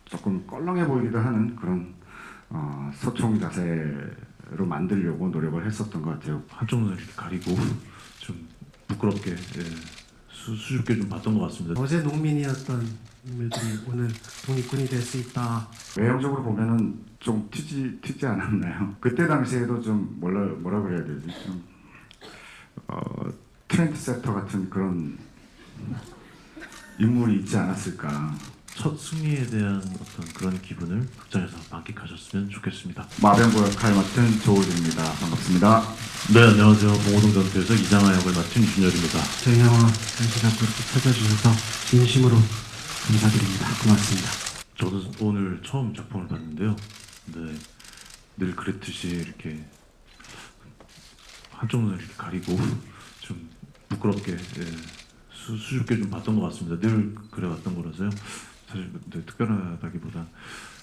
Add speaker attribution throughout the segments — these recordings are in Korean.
Speaker 1: 조금 껄렁해 보이기도 하는 그런 소총 자세로 만들려고 노력을 했었던 것 같아요.
Speaker 2: 한쪽 눈을 이렇게 가리고 좀 부끄럽게 수줍게 좀 봤던 것 같습니다.
Speaker 3: 어제 농민이었던 인물들이 오늘 독립군이 될 수 있다.
Speaker 1: 외형적으로 보면은 좀 튀지 않았나요? 그때 당시에도 좀 뭐라 그래야 되지? 좀 트렌드세터 같은 그런 인물이 있지 않았을까.
Speaker 2: 첫 승리에 대한 어떤 그런 기분을 극장에서 만끽하셨으면 좋겠습니다.
Speaker 1: 마병보 역할 맡은 조우진입니다. 반갑습니다.
Speaker 2: 네, 안녕하세요. 봉오동 전투에서 이장하 역을 맡은 윤열입니다.
Speaker 3: 저희 영화 전시작고 이렇게 찾아주셔서 진심으로 감사드립니다. 고맙습니다.
Speaker 2: 저도 오늘 처음 작품을 봤는데요. 네, 늘 그랬듯이 이렇게 한쪽 눈을 이렇게 가리고 좀 부끄럽게 수줍게 좀 봤던 것 같습니다. 늘 그래왔던 거라서요. 사실 특별하다기보다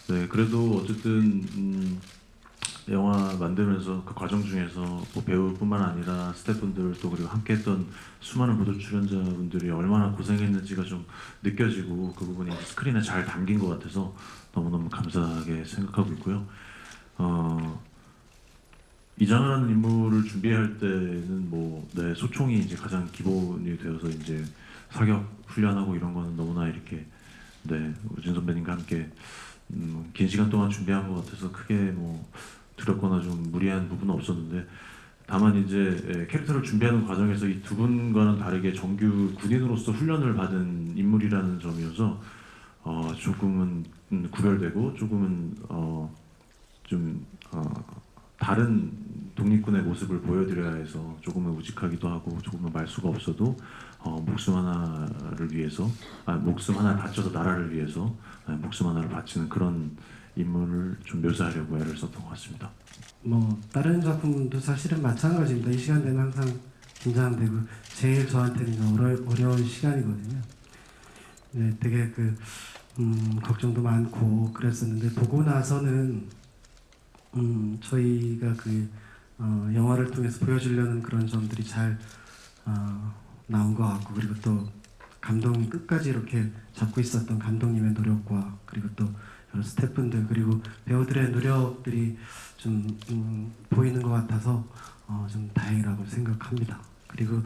Speaker 2: 네, 그래도 어쨌든 영화 만들면서 그 과정 중에서 뭐 배우뿐만 아니라 스태프분들 또 그리고 함께했던 수많은 보도 출연자분들이 얼마나 고생했는지가 좀 느껴지고 그 부분이 스크린에 잘 담긴 것 같아서 너무너무 감사하게 생각하고 있고요. 이장하라는 인물을 준비할 때는 네, 소총이 이제 가장 기본이 되어서 이제 사격 훈련하고 이런 거는 너무나 이렇게 네, 우진 선배님과 함께 긴 시간 동안 준비한 것 같아서 크게 두렵거나 좀 무리한 부분은 없었는데 다만 이제 캐릭터를 준비하는 과정에서 이 두 분과는 다르게 정규 군인으로서 훈련을 받은 인물이라는 점이어서 조금은 구별되고 조금은 다른 독립군의 모습을 보여드려야 해서 조금은 우직하기도 하고 조금은 말수가 없어도 목숨 하나를 위해서 목숨 하나를 바쳐서 나라를 위해서 목숨 하나를 바치는 그런 인물을 좀 묘사하려고 애를 썼던 것 같습니다.
Speaker 3: 다른 작품도 사실은 마찬가지입니다. 이 시간대는 항상 긴장되고 제일 저한테는 어려운 시간이거든요. 네, 되게 걱정도 많고 그랬었는데 보고 나서는 저희가 영화를 통해서 보여주려는 그런 점들이 잘 나온 것 같고 그리고 또 감독이 끝까지 이렇게 잡고 있었던 감독님의 노력과 그리고 또 여러 스태프분들 그리고 배우들의 노력들이 좀 보이는 것 같아서 좀 다행이라고 생각합니다. 그리고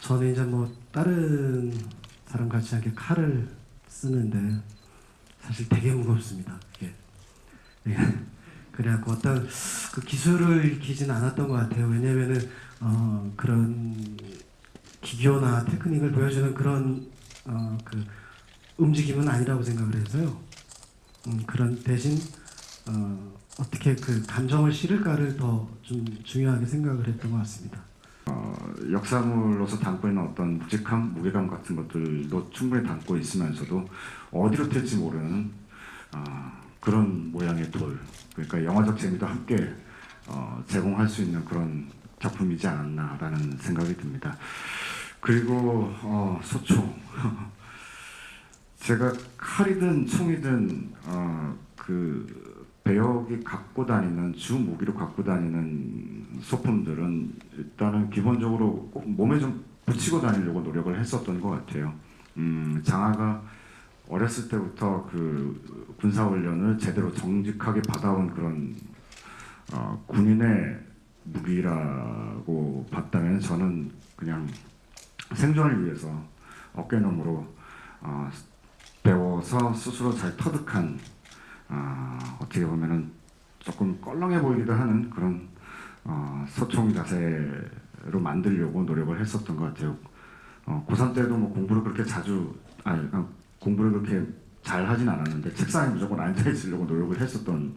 Speaker 3: 저는 이제 다른 사람 같지 않게 칼을 쓰는데 사실 되게 무겁습니다. 이게. 네. 그래갖고 어떤 그 기술을 익히진 않았던 것 같아요. 왜냐면은 그런 기교나 테크닉을 보여주는 그런 움직임은 아니라고 생각을 해서요. 그런 대신 어떻게 그 감정을 실을까를 더 좀 중요하게 생각을 했던 것 같습니다.
Speaker 1: 역사물로서 담고 있는 어떤 묵직함, 무게감 같은 것들도 충분히 담고 있으면서도 어디로 튈지 모르는 그런 모양의 돌, 그러니까 영화적 재미도 함께 제공할 수 있는 그런 작품이지 않았나라는 생각이 듭니다. 그리고 소총 제가 칼이든 총이든 그 배역이 갖고 다니는 주 무기로 갖고 다니는 소품들은 일단은 기본적으로 꼭 몸에 좀 붙이고 다니려고 노력을 했었던 것 같아요. 장하가 어렸을 때부터 그 군사훈련을 제대로 정직하게 받아온 그런 군인의 무기라고 봤다면 저는 그냥 생존을 위해서 어깨너머로 배워서 스스로 잘 터득한 어떻게 보면은 조금 껄렁해 보이기도 하는 그런 소총 자세로 만들려고 노력을 했었던 것 같아요. 고3 때도 공부를 그렇게 공부를 그렇게 잘 하진 않았는데 책상에 무조건 앉아 있으려고 노력을 했었던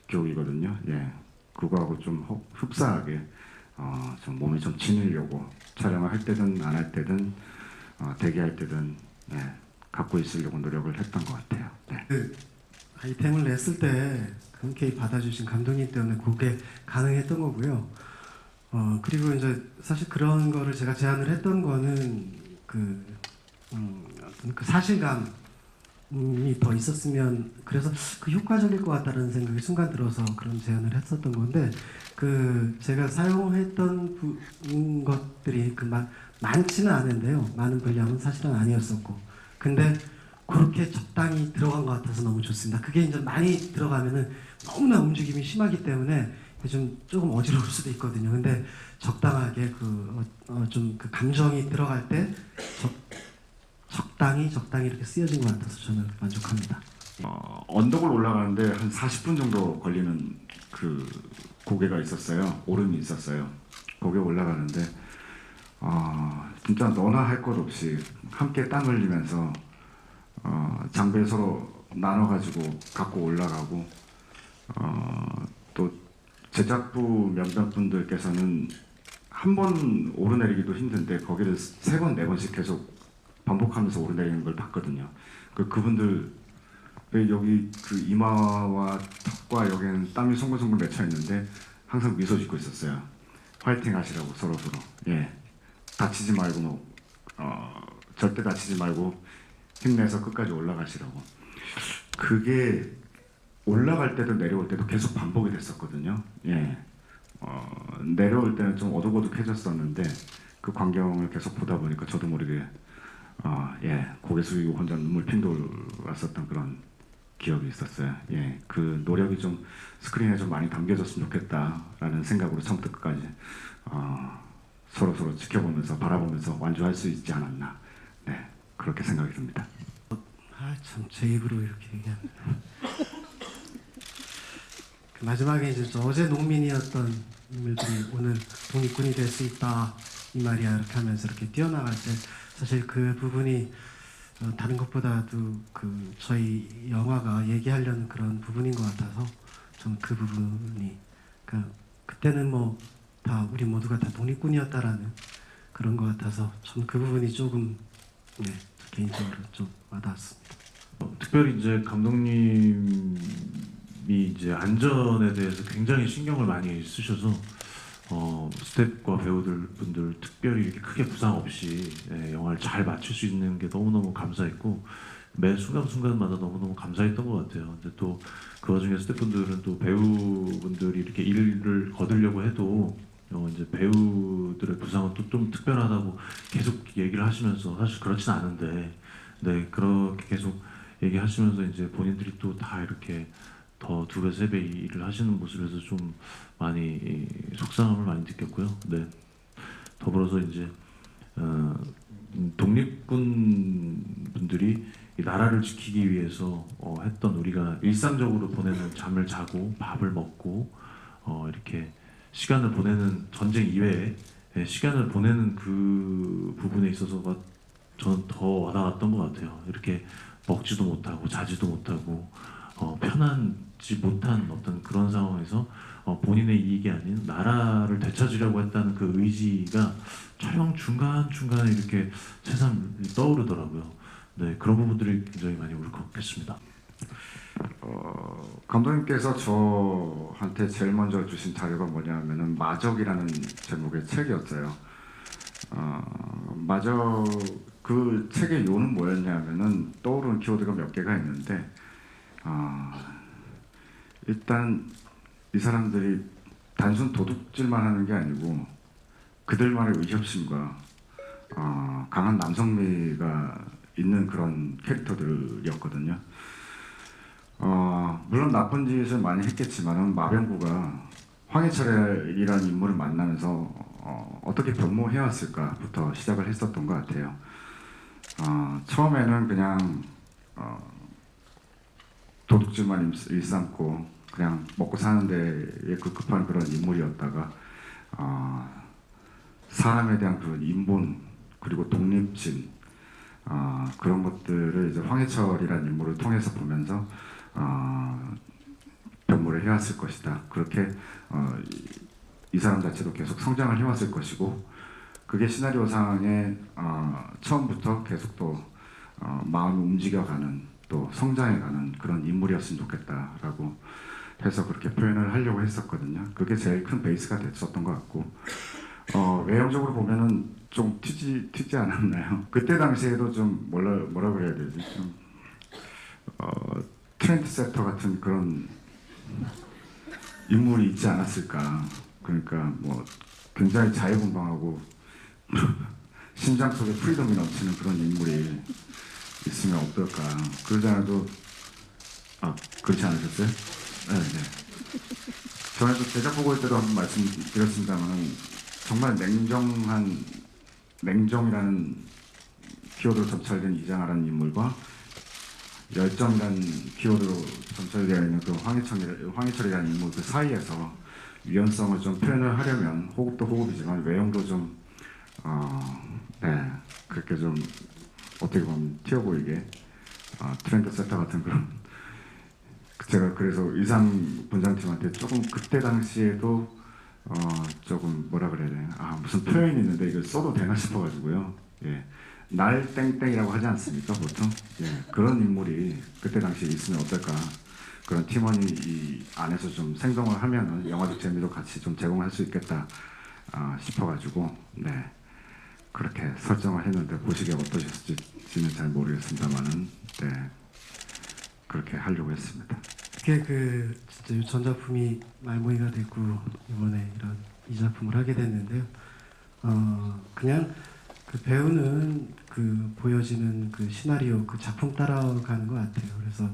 Speaker 1: 기억이거든요. 예, 그거하고 좀 흡사하게 좀 몸에 좀 지니려고 촬영을 할 때든 안 할 때든 대기할 때든 갖고 있으려고 노력을 했던 것 같아요. 네.
Speaker 3: 그 아이템을 냈을 때 흔쾌히 받아주신 감독님 때문에 그게 가능했던 거고요. 그리고 이제 사실 그런 거를 제가 제안을 했던 거는 그 사실감이 더 있었으면 그래서 그 효과적일 것 같다는 생각이 순간 들어서 그런 제안을 했었던 건데 제가 사용했던 것들이 많지는 않은데요. 많은 분량은 사실은 아니었었고 근데 그렇게 적당히 들어간 것 같아서 너무 좋습니다. 그게 이제 많이 들어가면은 너무나 움직임이 심하기 때문에 조금 어지러울 수도 있거든요. 근데 적당하게 좀 그 감정이 들어갈 때 적당히 이렇게 쓰여진 것 같아서 저는 만족합니다.
Speaker 1: 언덕을 올라가는데 한 40분 정도 걸리는 그 고개가 있었어요. 오름이 있었어요. 거기 올라가는데 진짜 너나 할 것 없이 함께 땀 흘리면서 장비 서로 나눠가지고 갖고 올라가고 또 제작부 몇몇 분들께서는 한 번 오르내리기도 힘든데 거기를 3번, 4번씩 계속 반복하면서 오르내리는 걸 봤거든요. 그분들 여기 그 이마와 턱과 여기는 땀이 송글송글 맺혀 있는데 항상 미소 짓고 있었어요. 화이팅 하시라고 서로. 예, 다치지 말고 절대 다치지 말고 힘내서 끝까지 올라가시라고. 그게 올라갈 때도 내려올 때도 계속 반복이 됐었거든요. 예, 내려올 때는 좀 어둑어둑해졌었는데 그 광경을 계속 보다 보니까 저도 모르게 고개 숙이고 혼자 눈물 핑 돌았었던 그런 기억이 있었어요. 예, 그 노력이 좀 스크린에 좀 많이 담겨졌으면 좋겠다라는 생각으로 처음부터 끝까지 서로 지켜보면서 바라보면서 완주할 수 있지 않았나. 네, 그렇게 생각이 듭니다.
Speaker 3: 참 제 입으로 이렇게 얘기하는. 그 마지막에 이제 어제 농민이었던 인물들이 오늘 독립군이 될 수 있다 이 말이야 이렇게 하면서 이렇게 뛰어나갈 때 사실 그 부분이 다른 것보다도 그 저희 영화가 얘기하려는 그런 부분인 것 같아서 저는 그 부분이 그때는 뭐 다 우리 모두가 다 독립군이었다라는 그런 것 같아서 전 그 부분이 조금 개인적으로 좀 와닿았습니다.
Speaker 2: 특별히 이제 감독님이 이제 안전에 대해서 굉장히 신경을 많이 쓰셔서 스태프과 배우들 분들 특별히 이렇게 크게 부상 없이 영화를 잘 마칠 수 있는 게 너무너무 감사했고 매 순간순간마다 너무너무 감사했던 것 같아요. 근데 또 그 와중에 스태프분들은 또 배우분들이 이렇게 일을 거두려고 해도 이제 배우들의 부상은 또 좀 특별하다고 계속 얘기를 하시면서 사실 그렇진 않은데 그렇게 계속 얘기하시면서 이제 본인들이 또 다 이렇게 더 2배, 3배 일을 하시는 모습에서 좀 많이 속상함을 많이 느꼈고요. 더불어서 이제 독립군 분들이 이 나라를 지키기 위해서 했던 우리가 일상적으로 보내는 잠을 자고 밥을 먹고 이렇게 시간을 보내는 전쟁 이외에 시간을 보내는 그 부분에 있어서가 저는 더 와닿았던 것 같아요. 이렇게 먹지도 못하고 자지도 못하고 편하지 못한 어떤 그런 상황에서 본인의 이익이 아닌 나라를 되찾으려고 했다는 그 의지가 촬영 중간중간에 이렇게 새삼 떠오르더라고요. 그런 부분들이 굉장히 많이 울컥했습니다.
Speaker 1: 감독님께서 저한테 제일 먼저 주신 자료가 뭐냐면은 마적이라는 제목의 책이었어요. 마적 그 책의 요는 뭐였냐면은 떠오르는 키워드가 몇 개가 있는데 일단 이 사람들이 단순 도둑질만 하는 게 아니고 그들만의 의협심과 강한 남성미가 있는 그런 캐릭터들이었거든요. 물론 나쁜 짓을 많이 했겠지만은 마병구가 황해철이라는 인물을 만나면서 어떻게 변모해왔을까부터 시작을 했었던 것 같아요. 처음에는 그냥 도둑질만 일삼고 그냥 먹고 사는 데에 급급한 그런 인물이었다가 사람에 대한 그런 인본 그리고 독립심 그런 것들을 이제 황해철이라는 인물을 통해서 보면서 변모를 해왔을 것이다. 그렇게 이 사람 자체도 계속 성장을 해왔을 것이고 그게 시나리오상에 처음부터 계속 또 마음이 움직여가는 또 성장해가는 그런 인물이었으면 좋겠다라고 해서 그렇게 표현을 하려고 했었거든요. 그게 제일 큰 베이스가 됐었던 것 같고 외형적으로 보면은 좀 튀지 않았나요? 그때 당시에도 좀 뭐라 그래야 되지? 좀 트렌드세터 같은 그런 인물이 있지 않았을까? 그러니까 뭐 굉장히 자유분방하고 심장 속에 프리덤이 넘치는 그런 인물이 있으면 어떨까. 그러지 않아도 그렇지 않으셨어요? 네, 네. 전에도 제작 보고할 때도 한번 말씀드렸습니다만 정말 냉정이라는 키워드로 점철된 이장하라는 인물과 열정이라는 키워드로 점철되어 있는 그 황희철이라는 인물 그 사이에서 유연성을 좀 표현을 하려면 호흡도 호흡이지만 외형도 좀 그렇게 좀 어떻게 보면 튀어 보이게 트렌드 세터 같은 그런 제가 그래서 의상 분장팀한테 조금 그때 당시에도 조금 뭐라 그래야 되나 무슨 표현이 있는데 이걸 써도 되나 싶어가지고요. 예. 날 땡땡이라고 하지 않습니까 보통? 예. 그런 인물이 그때 당시에 있으면 어떨까? 그런 팀원이 이 안에서 좀 생동을 하면은 영화적 재미도 같이 좀 제공할 수 있겠다 싶어가지고 네 그렇게 설정을 했는데 보시기에 어떠셨을지는 잘 모르겠습니다만은 네 그렇게 하려고 했습니다.
Speaker 3: 그게 진짜 이 전작품이 말모이가 됐고 이번에 이 작품을 하게 됐는데요. 그냥 그 배우는 그 보여지는 그 시나리오 그 작품 따라가는 것 같아요. 그래서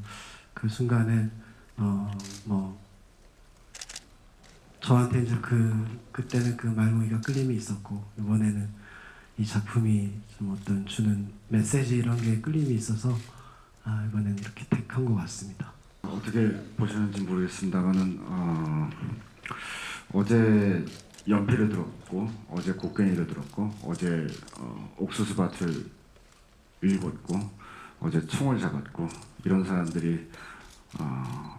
Speaker 3: 그 순간에 뭐 저한테 이제 그때는 그 말모이가 끌림이 있었고 이번에는 이 작품이 좀 어떤 주는 메시지 이런 게 끌림이 있어서 이번에는 이렇게 택한 것 같습니다.
Speaker 1: 어떻게 보시는지 모르겠습니다만은 어제 연필을 들었고 어제 곡괭이를 들었고 어제 옥수수밭을 일궜고 어제 총을 잡았고 이런 사람들이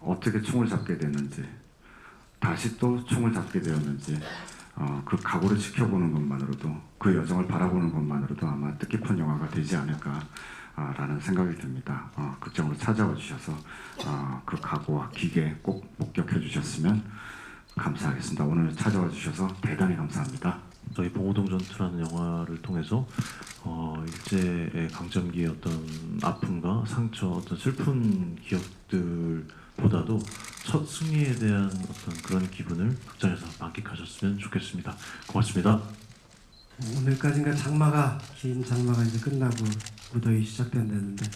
Speaker 1: 어떻게 총을 잡게 됐는지 다시 또 총을 잡게 되었는지 그 각오를 지켜보는 것만으로도 그 여정을 바라보는 것만으로도 아마 뜻깊은 영화가 되지 않을까 라는 생각이 듭니다. 극장으로 찾아와 주셔서 그 각오와 기계 꼭 목격해 주셨으면 감사하겠습니다. 오늘 찾아와 주셔서 대단히 감사합니다.
Speaker 2: 저희 봉오동 전투라는 영화를 통해서 일제의 강점기의 어떤 아픔과 상처, 어떤 슬픈 기억들보다도 첫 승리에 대한 어떤 그런 기분을 극장에서 만끽하셨으면 좋겠습니다. 고맙습니다.
Speaker 3: 오늘까지인가 긴 장마가 이제 끝나고 무더위 시작된다는데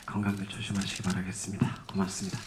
Speaker 3: 건강들 조심하시기 바라겠습니다. 고맙습니다.